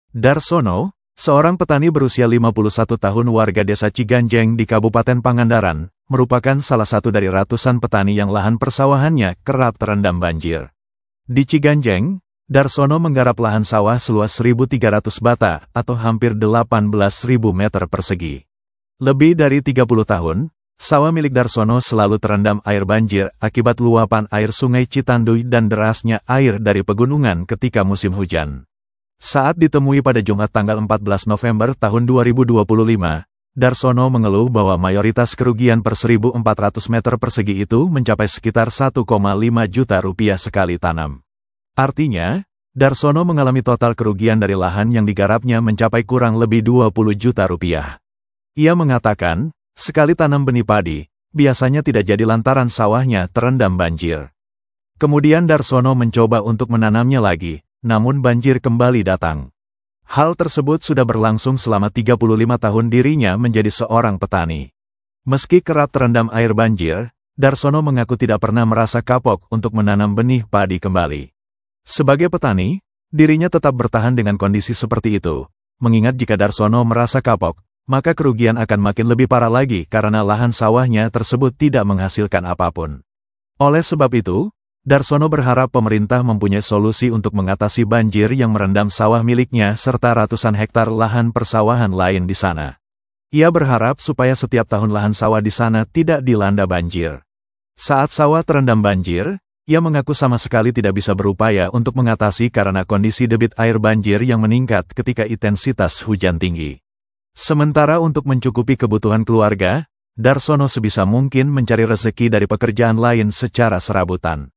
Darsono, seorang petani berusia 51 tahun warga desa Ciganjeng di Kabupaten Pangandaran, merupakan salah satu dari ratusan petani yang lahan persawahannya kerap terendam banjir. Di Ciganjeng, Darsono menggarap lahan sawah seluas 1.300 bata atau hampir 18.000 meter persegi. Lebih dari 30 tahun, sawah milik Darsono selalu terendam air banjir akibat luapan air Sungai Citanduy dan derasnya air dari pegunungan ketika musim hujan. Saat ditemui pada Jumat tanggal 14 November tahun 2025, Darsono mengeluh bahwa mayoritas kerugian per 1.400 meter persegi itu mencapai sekitar 1,5 juta rupiah sekali tanam. Artinya, Darsono mengalami total kerugian dari lahan yang digarapnya mencapai kurang lebih 20 juta rupiah. Ia mengatakan, sekali tanam benih padi, biasanya tidak jadi lantaran sawahnya terendam banjir. Kemudian Darsono mencoba untuk menanamnya lagi, namun banjir kembali datang. Hal tersebut sudah berlangsung selama 35 tahun dirinya menjadi seorang petani. Meski kerap terendam air banjir, Darsono mengaku tidak pernah merasa kapok untuk menanam benih padi kembali. Sebagai petani, dirinya tetap bertahan dengan kondisi seperti itu, mengingat jika Darsono merasa kapok, maka kerugian akan makin lebih parah lagi karena lahan sawahnya tersebut tidak menghasilkan apapun. Oleh sebab itu, Darsono berharap pemerintah mempunyai solusi untuk mengatasi banjir yang merendam sawah miliknya serta ratusan hektar lahan persawahan lain di sana. Ia berharap supaya setiap tahun lahan sawah di sana tidak dilanda banjir. Saat sawah terendam banjir, ia mengaku sama sekali tidak bisa berupaya untuk mengatasi karena kondisi debit air banjir yang meningkat ketika intensitas hujan tinggi. Sementara untuk mencukupi kebutuhan keluarga, Darsono sebisa mungkin mencari rezeki dari pekerjaan lain secara serabutan.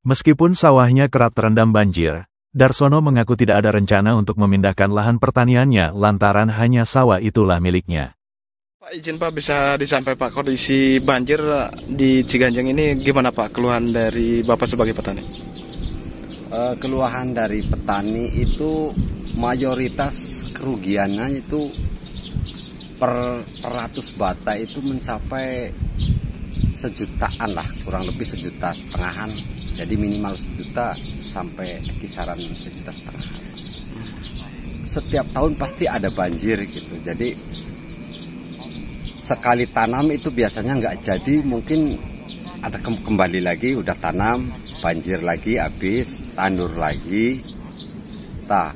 Meskipun sawahnya kerap terendam banjir, Darsono mengaku tidak ada rencana untuk memindahkan lahan pertaniannya lantaran hanya sawah itulah miliknya. Pak, izin Pak, bisa disampaikan Pak, kondisi banjir di Ciganjeng ini gimana Pak, keluhan dari Bapak sebagai petani? Keluhan dari petani itu mayoritas kerugiannya itu per 100 bata itu mencapai sejutaan lah, kurang lebih 1,5 juta. Jadi minimal 1 juta sampai kisaran 1,5 juta. Setiap tahun pasti ada banjir gitu. Jadi sekali tanam itu biasanya nggak jadi, mungkin ada kembali lagi, udah tanam, banjir lagi, habis, tandur lagi. Nah,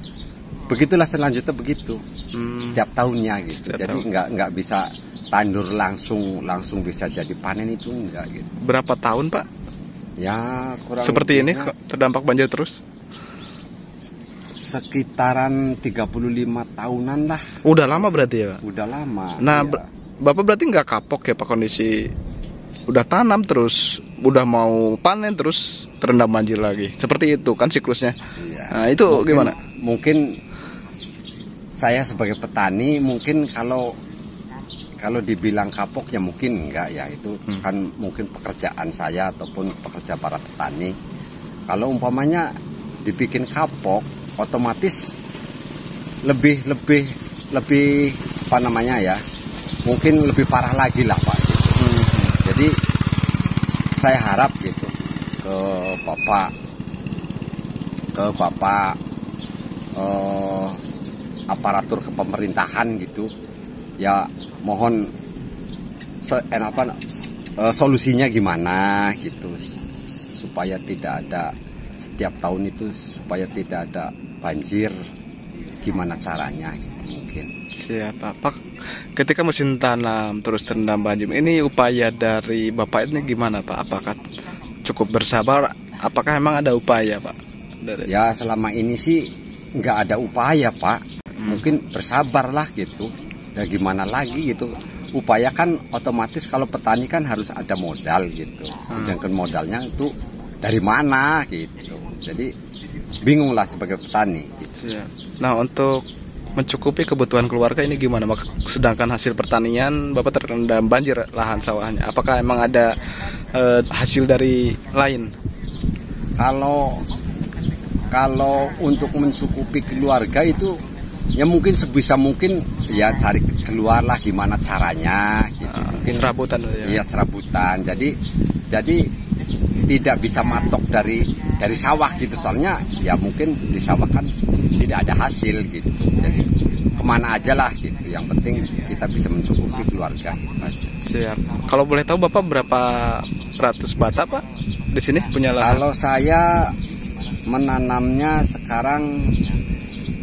begitulah selanjutnya begitu. Setiap tahunnya gitu. Jadi nggak bisa tandur langsung bisa jadi panen itu enggak gitu. Berapa tahun Pak? Ya kurang seperti ini terdampak banjir terus? Sekitaran 35 tahunan lah. Udah lama berarti ya Pak? Udah lama. Nah ya. Bapak berarti nggak kapok ya Pak, kondisi udah tanam terus, udah mau panen terus terendam banjir lagi. Seperti itu kan siklusnya. Ya. Nah itu gimana? Mungkin saya sebagai petani mungkin kalau dibilang kapok ya mungkin enggak ya, itu kan mungkin pekerjaan saya ataupun pekerja para petani. Kalau umpamanya dibikin kapok, otomatis lebih apa namanya ya, mungkin lebih parah lagi lah Pak. Jadi saya harap gitu ke Bapak aparatur kepemerintahan gitu. Ya mohon solusinya gimana gitu, supaya tidak ada setiap tahun itu, supaya tidak ada banjir, gimana caranya gitu mungkin. Siapa Pak, ketika musim tanam terus terendam banjir, ini upaya dari Bapak ini gimana Pak? Apakah cukup bersabar? Apakah emang ada upaya Pak? Ya selama ini sih nggak ada upaya Pak, mungkin bersabarlah gitu. Ya gimana lagi gitu, upaya kan otomatis kalau petani kan harus ada modal gitu, sedangkan modalnya itu dari mana gitu, jadi bingung lah sebagai petani gitu. Nah untuk mencukupi kebutuhan keluarga ini gimana Pak? Sedangkan hasil pertanian Bapak terendam banjir lahan sawahnya, apakah emang ada hasil dari lain? Kalau untuk mencukupi keluarga itu ya mungkin sebisa mungkin ya cari keluar lah gimana caranya gitu. Mungkin serabutan ya. Iya serabutan. Jadi tidak bisa matok dari sawah gitu, soalnya ya mungkin di sawah kan tidak ada hasil gitu, jadi kemana aja lah gitu, yang penting kita bisa mencukupi keluarga gitu aja. Siap. Kalau boleh tahu Bapak berapa ratus bata Pak di sini punya lahan? Kalau saya menanamnya sekarang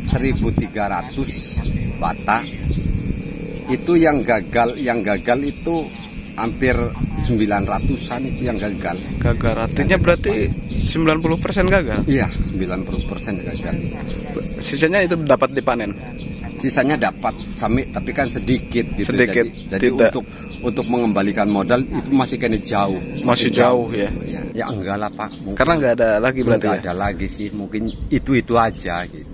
1.300 bata. Itu yang gagal itu hampir 900-an itu yang gagal. Gagal artinya berarti 90% gagal? Iya, 90% gagal. Sisanya itu dapat dipanen? Sisanya dapat sami, tapi kan sedikit gitu. Sedikit. Jadi untuk mengembalikan modal itu masih kena jauh. Masih jauh ya? Ya enggak lah Pak. Karena nggak ada lagi berarti nggak ada lagi sih, mungkin itu aja gitu.